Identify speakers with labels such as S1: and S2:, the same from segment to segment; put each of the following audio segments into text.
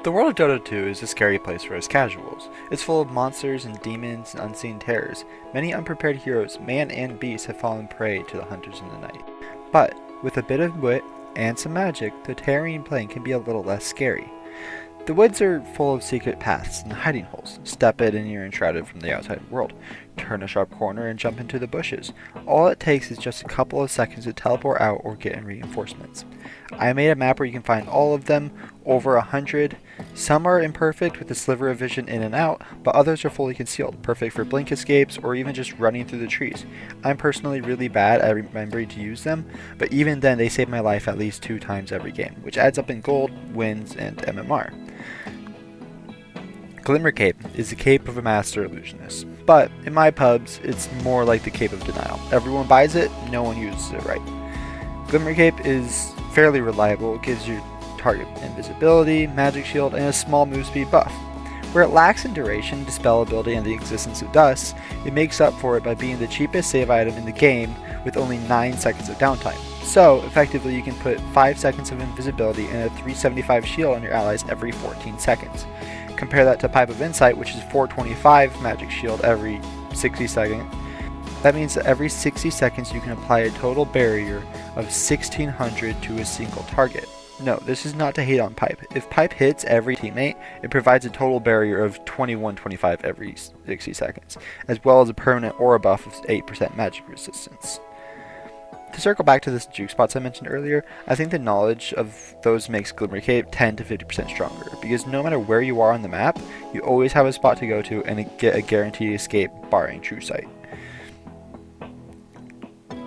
S1: The world of Dota 2 is a scary place for us casuals. It's full of monsters and demons and unseen terrors. Many unprepared heroes, man and beast, have fallen prey to the hunters in the night. But, with a bit of wit and some magic, the terrain playing can be a little less scary. The woods are full of secret paths and hiding holes. Step in and you're enshrouded from the outside world. Turn a sharp corner and jump into the bushes. All it takes is just a couple of seconds to teleport out or get in reinforcements. I made a map where you can find all of them, over 100. Some are imperfect with a sliver of vision in and out, but others are fully concealed, perfect for blink escapes or even just running through the trees. I'm personally really bad at remembering to use them, but even then they save my life at least 2 times every game, which adds up in gold, wins, and MMR. Glimmer Cape is the cape of a master illusionist, but in my pubs it's more like the cape of denial. Everyone buys it, no one uses it right. Glimmer Cape is fairly reliable. It gives your target invisibility, magic shield, and a small move speed buff. Where it lacks in duration, dispel ability, and the existence of dust, it makes up for it by being the cheapest save item in the game with only 9 seconds of downtime. So, effectively you can put 5 seconds of invisibility and a 375 shield on your allies every 14 seconds. Compare that to Pipe of Insight, which is 425 magic shield every 60 seconds. That means that every 60 seconds you can apply a total barrier of 1600 to a single target. No, this is not to hate on Pipe. If Pipe hits every teammate, it provides a total barrier of 2125 every 60 seconds, as well as a permanent aura buff of 8% magic resistance. To circle back to the juke spots I mentioned earlier, I think the knowledge of those makes Glimmer Cape 10 to 50% stronger, because no matter where you are on the map, you always have a spot to go to and get a guaranteed escape barring true sight.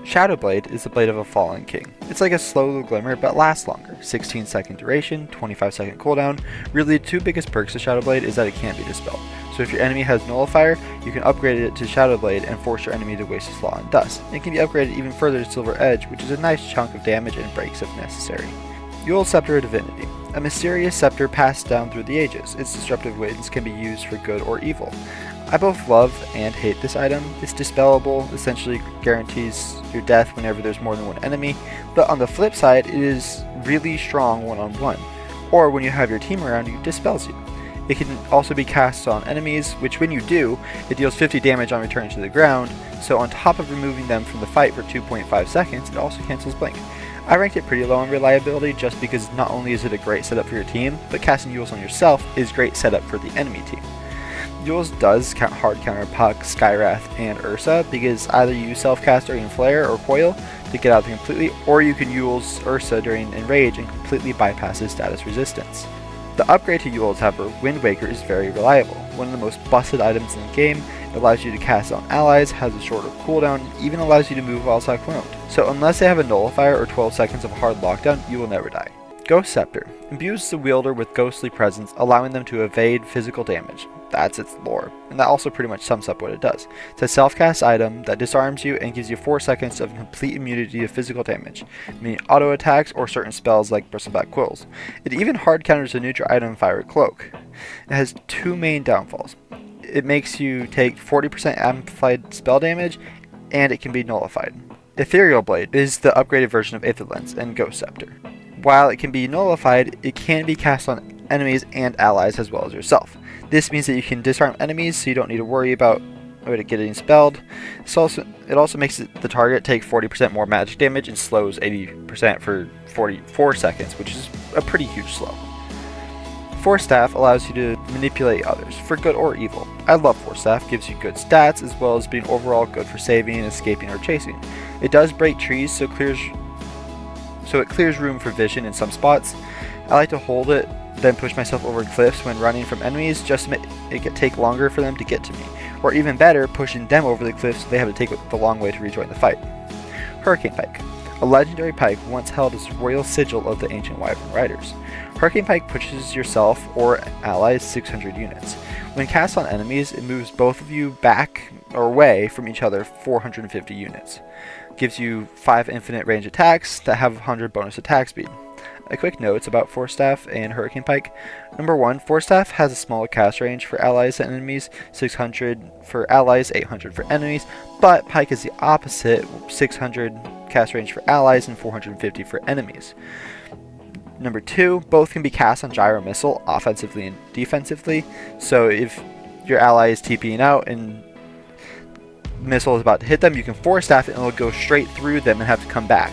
S1: Shadow Blade is the blade of a fallen king. It's like a slow glimmer but lasts longer. 16 second duration, 25 second cooldown. Really the 2 biggest perks of Shadow Blade is that it can't be dispelled. So if your enemy has nullifier, you can upgrade it to Shadow Blade and force your enemy to waste a slot on dust. It can be upgraded even further to Silver Edge, which is a nice chunk of damage and breaks if necessary. Yule's Scepter of Divinity. A mysterious scepter passed down through the ages. Its disruptive winds can be used for good or evil. I both love and hate this item. It's dispellable, essentially guarantees your death whenever there's more than one enemy, but on the flip side, it is really strong one-on-one, or when you have your team around you, it dispels you. It can also be cast on enemies, which when you do, it deals 50 damage on returning to the ground, so on top of removing them from the fight for 2.5 seconds, it also cancels blink. I ranked it pretty low in reliability just because not only is it a great setup for your team, but casting Yules on yourself is great setup for the enemy team. Yules does hard counter Puck, Skywrath, and Ursa because either you self-cast or even Flare or Coil to get out of it completely, or you can Yules Ursa during Enrage and completely bypass his status resistance. The upgrade to Yules, however, Wind Waker is very reliable. One of the most busted items in the game, it allows you to cast on allies, has a shorter cooldown, and even allows you to move while cycloned. So unless they have a nullifier or 12 seconds of hard lockdown, you will never die. Ghost Scepter imbues the wielder with ghostly presence, allowing them to evade physical damage. That's its lore, and that also pretty much sums up what it does. It's a self-cast item that disarms you and gives you 4 seconds of complete immunity to physical damage, meaning auto attacks or certain spells like Bristleback Quills. It even hard counters a neutral item Fire Cloak. It has 2 main downfalls. It makes you take 40% amplified spell damage, and it can be nullified. Ethereal Blade is the upgraded version of Aether Lens and Ghost Scepter. While it can be nullified, it can be cast on enemies and allies as well as yourself. This means that you can disarm enemies so you don't need to worry about it getting spelled. It also makes the target take 40% more magic damage and slows 80% for 44 seconds, which is a pretty huge slow. Force Staff allows you to manipulate others, for good or evil. I love Force Staff, gives you good stats as well as being overall good for saving, escaping, or chasing. It does break trees, so it clears room for vision in some spots. I like to hold it, then push myself over cliffs when running from enemies just to make it take longer for them to get to me. Or even better, pushing them over the cliffs so they have to take the long way to rejoin the fight. Hurricane Pike. A legendary pike once held as royal sigil of the ancient Wyvern Riders. Hurricane Pike pushes yourself or allies 600 units. When cast on enemies, it moves both of you back or away from each other 450 units. Gives you 5 infinite range attacks that have 100 bonus attack speed. A quick note about Force Staff and Hurricane Pike. Number 1, Force Staff has a smaller cast range for allies and enemies, 600 for allies, 800 for enemies, but Pike is the opposite, 600 cast range for allies and 450 for enemies. Number 2, both can be cast on gyro missile, offensively and defensively. So if your ally is TPing out and missile is about to hit them, you can force staff it and it'll go straight through them and have to come back.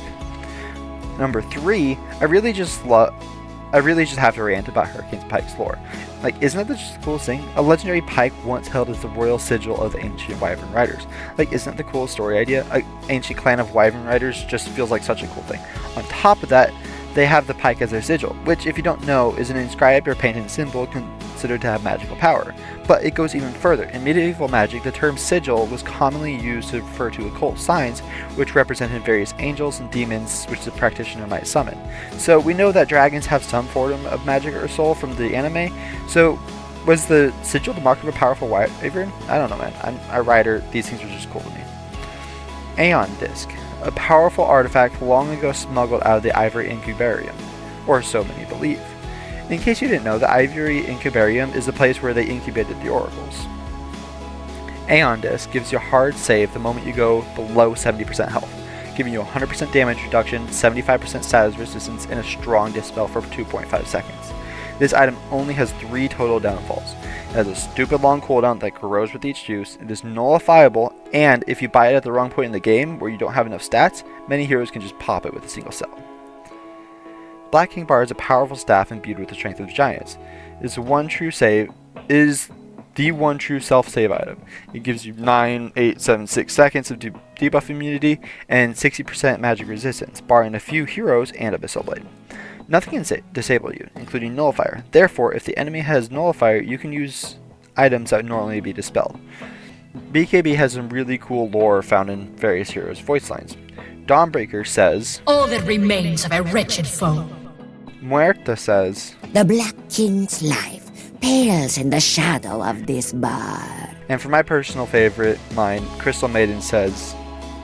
S1: Number 3, I really just have to rant about Hurricane's Pike's lore. Like, isn't that just the coolest thing? A legendary pike once held as the royal sigil of the ancient Wyvern Riders. Like, isn't that the coolest story idea? An ancient clan of Wyvern Riders just feels like such a cool thing. On top of that, they have the pike as their sigil, which, if you don't know, is an inscribed or painted symbol considered to have magical power. But it goes even further. In medieval magic, the term sigil was commonly used to refer to occult signs, which represented various angels and demons which the practitioner might summon. So we know that dragons have some form of magic or soul from the anime, so was the sigil the mark of a powerful wyvern? I don't know, man. I'm a rider, these things are just cool to me. Aeon Disc. A powerful artifact long ago smuggled out of the Ivory Incubarium, or so many believe. In case you didn't know, the Ivory Incubarium is the place where they incubated the oracles. Aeon Disc gives you a hard save the moment you go below 70% health, giving you 100% damage reduction, 75% status resistance, and a strong dispel for 2.5 seconds. This item only has 3 total downfalls. It has a stupid long cooldown that grows with each use, it is nullifiable, and if you buy it at the wrong point in the game where you don't have enough stats, many heroes can just pop it with a single cell. Black King Bar is a powerful staff imbued with the strength of giants. It is the one true self-save item. It gives you 9, 8, 7, 6 seconds of debuff immunity and 60% magic resistance, barring a few heroes and Abyssal Blade. Nothing can disable you, including nullifier. Therefore, if the enemy has nullifier, you can use items that would normally be dispelled. BKB has some really cool lore found in various heroes' voice lines. Dawnbreaker says,
S2: "All that remains of a wretched foe."
S1: Muerta says,
S3: "The Black King's life pales in the shadow of this bar."
S1: And for my personal favorite line, Crystal Maiden says,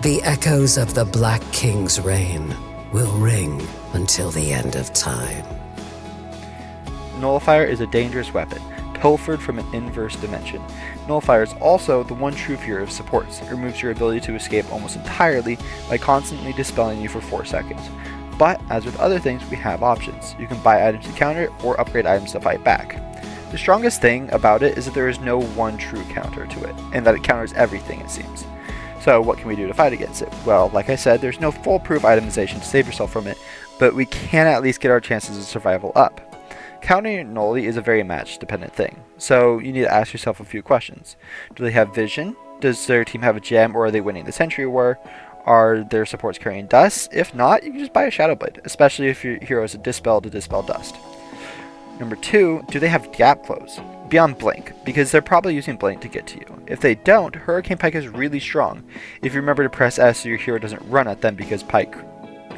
S4: "The echoes of the Black King's reign will ring until the end of time."
S1: Nullifier is a dangerous weapon, pilfered from an inverse dimension. Nullifier is also the one true fear of supports. It removes your ability to escape almost entirely by constantly dispelling you for 4 seconds. But, as with other things, we have options. You can buy items to counter it, or upgrade items to fight back. The strongest thing about it is that there is no one true counter to it, and that it counters everything, it seems. So what can we do to fight against it? Well, like I said, there's no foolproof itemization to save yourself from it, but we can at least get our chances of survival up. Countering Nulli is a very match-dependent thing, so you need to ask yourself a few questions. Do they have vision? Does their team have a gem, or are they winning the Century War? Are their supports carrying dust? If not, you can just buy a Shadow Blade, especially if your hero is a dispel to dispel dust. Number 2, do they have gap close? Beyond Blink, because they're probably using Blink to get to you. If they don't, Hurricane Pike is really strong. If you remember to press S so your hero doesn't run at them, because Pike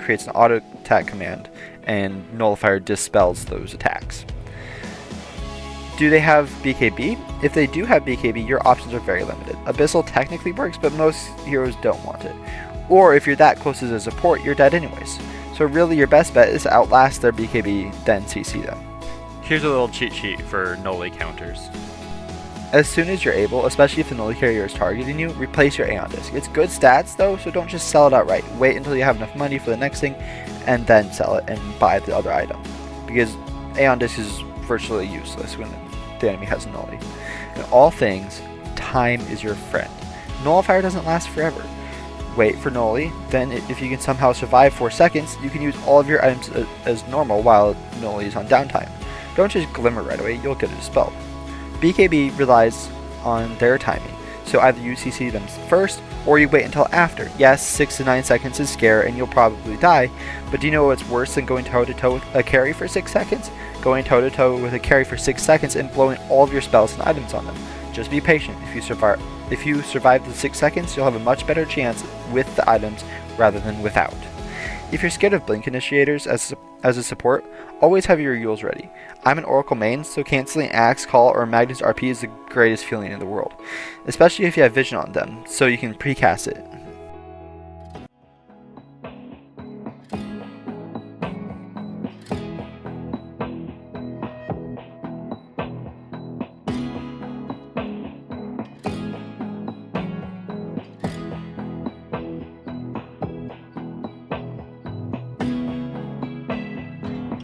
S1: creates an auto attack command and Nullifier dispels those attacks. Do they have BKB? If they do have BKB, your options are very limited. Abyssal technically works, but most heroes don't want it. Or if you're that close as a support, you're dead anyways. So really your best bet is to outlast their BKB, then CC them.
S5: Here's a little cheat sheet for Nulli counters.
S1: As soon as you're able, especially if the Nulli carrier is targeting you, replace your Aeon Disc. It's good stats though, so don't just sell it outright. Wait until you have enough money for the next thing, and then sell it and buy the other item. Because Aeon Disc is virtually useless when the enemy has a Nulli. In all things, time is your friend. Nullifier doesn't last forever. Wait for Nulli, then if you can somehow survive 4 seconds, you can use all of your items as normal while Nulli is on downtime. Don't just Glimmer right away, you'll get it dispelled. BKB relies on their timing, so either you CC them first, or you wait until after. Yes, 6 to 9 seconds is scare and you'll probably die, but do you know what's worse than going toe to toe with a carry for 6 seconds? Going toe to toe with a carry for 6 seconds and blowing all of your spells and items on them. Just be patient. If you survive the 6 seconds, you'll have a much better chance with the items rather than without. If you're scared of Blink Initiators as a support, always have your Yules ready. I'm an Oracle main, so canceling Axe, Call, or Magnus RP is the greatest feeling in the world. Especially if you have vision on them, so you can precast it.